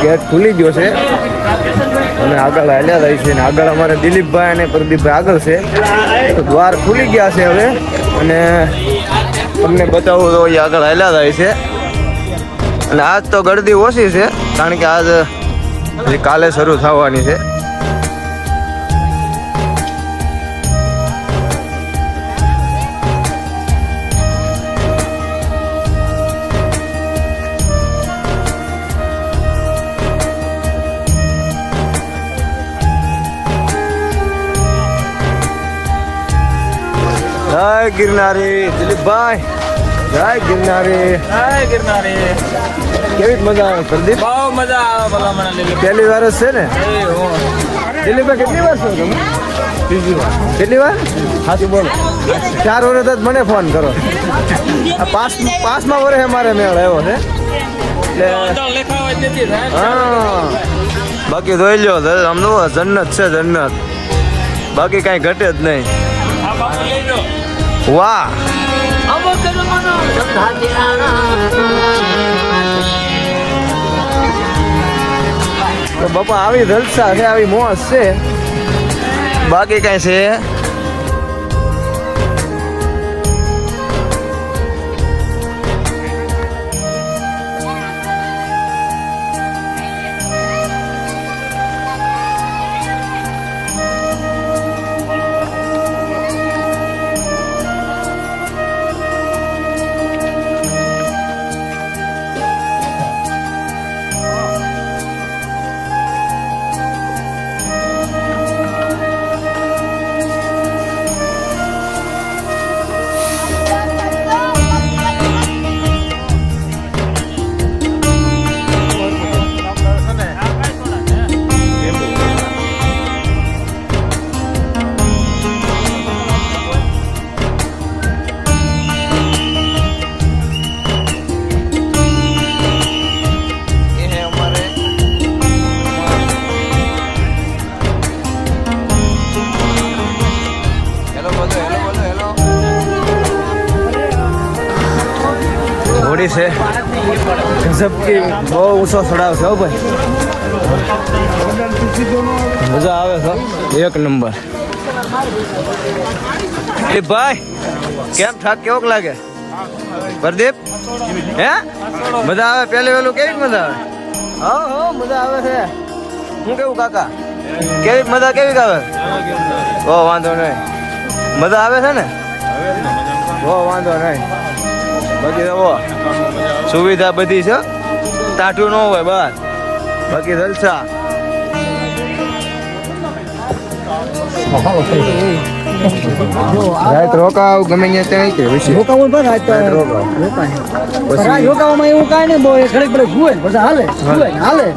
Gate ખુલી ગયો છે અને આગળ હાલ્યા જાય છે ને આગળ અમારે દિલીપભાઈ અને પ્રદીપભાઈ આગળ છે તો દ્વાર ખુલી ગયા છે હવે અને તમને બતાવું તો એ આગળ હાલ્યા જાય છે અને આજ તો ગળદી ઓછી છે કારણ કે આજ કાલે શરૂ થવાની છે. જય ગિરનારી દિલીપભાઈ, જય ગિરનારી. કેવી મજા આવે પ્રદીપ? બહુ મજા આવે ભલામણ. પહેલી વાર જ છે ને દિલીપભાઈ? કેટલી વાર છો તમે? ત્રીજી વાર. કેટલી વાર? સાચું બોલો. 4 વર્ષ જ મને ફોન કરો. આ પાંચમા વર્ષે મારે મેળ આવ્યો છે એટલે હા. બાકી જોઈ લો આમનું જન્નત છે જન્નત, બાકી કાંઈ ઘટે જ નહીં. વાહ તો બાપા આવી જલસા છે, આવી મોજ છે, બાકી કઈ છે છે ગજબ કે બહુ ઊંચો ચડાવ છે ભાઈ, મજા આવે છે એક નંબર. ભાઈ કેમ થાક કેવોક લાગે પ્રદીપ? હે મજા આવે? પહેલી વેલું કેવી મજા આવે? હા મજા આવે છે. હું કેવું કાકા કેવી મજા કેવી આવે? ઓ વાંધો નહીં, મજા આવે છે ને? ઓ વાંધો નહીં. બાકી તો સુવિધા બધી છે, ટાઢું ન હોય બસ, બાકી જલસા. રાત રોકાવ ગમે ત્યાં કે રોકાવું પણ રાત રોકાવામાં એવું કાંઈ નહીં, બહુ ઘડીક પડે જુએ બધા હાલે હાલે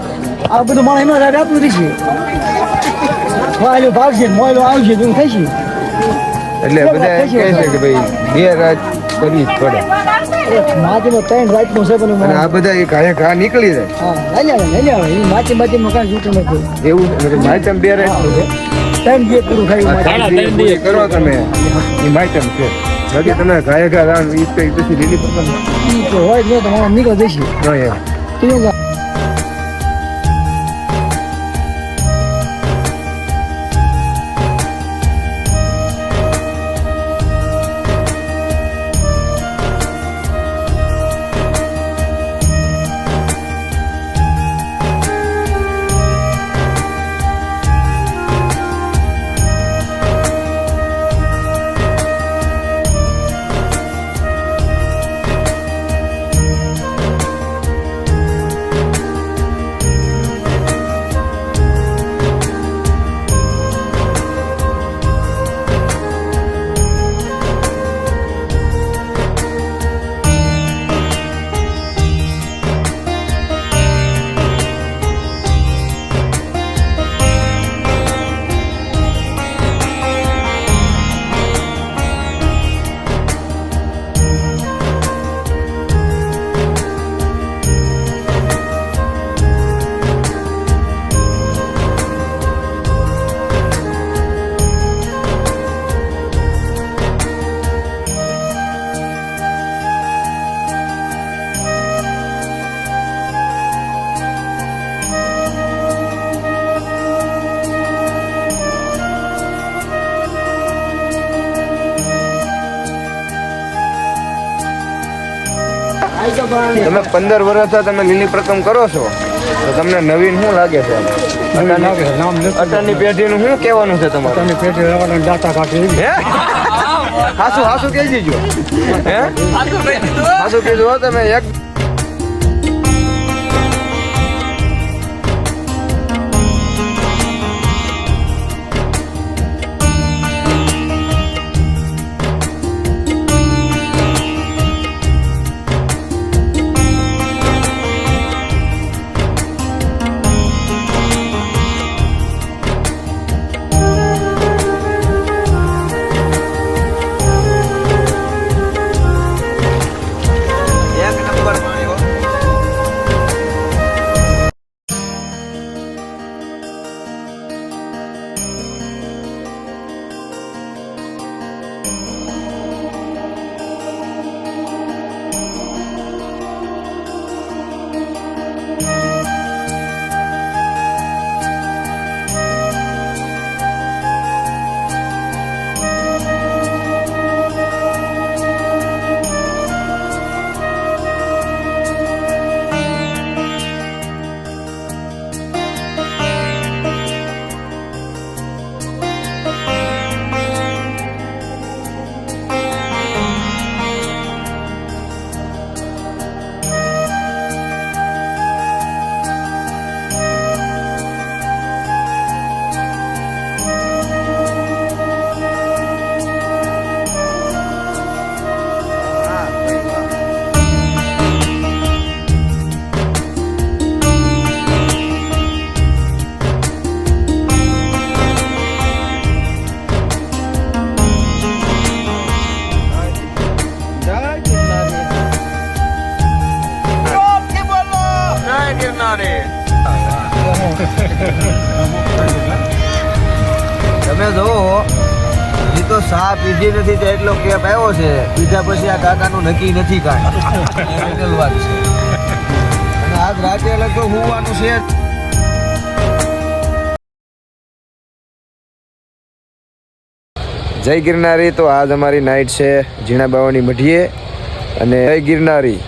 આ બધું માણસ એમાં રાત આપતું રહીશે, ભાવશે મોયલો આવશે એવું થાય છે એટલે બધા કહે છે કે ભાઈ 2 રાત કરવી જ પડે. માટીનો 3 રાતનો છે પણ આ બધા ઘા નીકળી જાય. માટી કાંઈ જૂઠું નથી એવું. માયતમ 2 રાતનું છે, 3 દિવસ પૂરું થાય કરો તમે એ માયતમ છે. બાકી તમે ઘાએ ઘા રાણ પછી લીલી પસંદ હોય જ નહીં, તમારે નીકળી જશે. તમે 15 વર્ષથી તમે લીલી પ્રકમ કરો છો તો તમને નવીન શું લાગે છે? અટાની પેઢીનું શું કહેવાનું છે તમારું? હે હાસુ કહી દીજો. હે હાસુ કીધું તમે એક તમે જોવો એ તો સા પીધી નથી તો એટલો કેપ આવ્યો છે. પીધા પછી આ કાકાનું નક્કી નથી કાંઈ વાત છે. અને આજ રાતે લગભગ હોવાનું છે. જય ગિરનારી. તો આજ અમારી નાઇટ છે ઝીણા બાવાની મઢીએ અને જય ગિરનારી.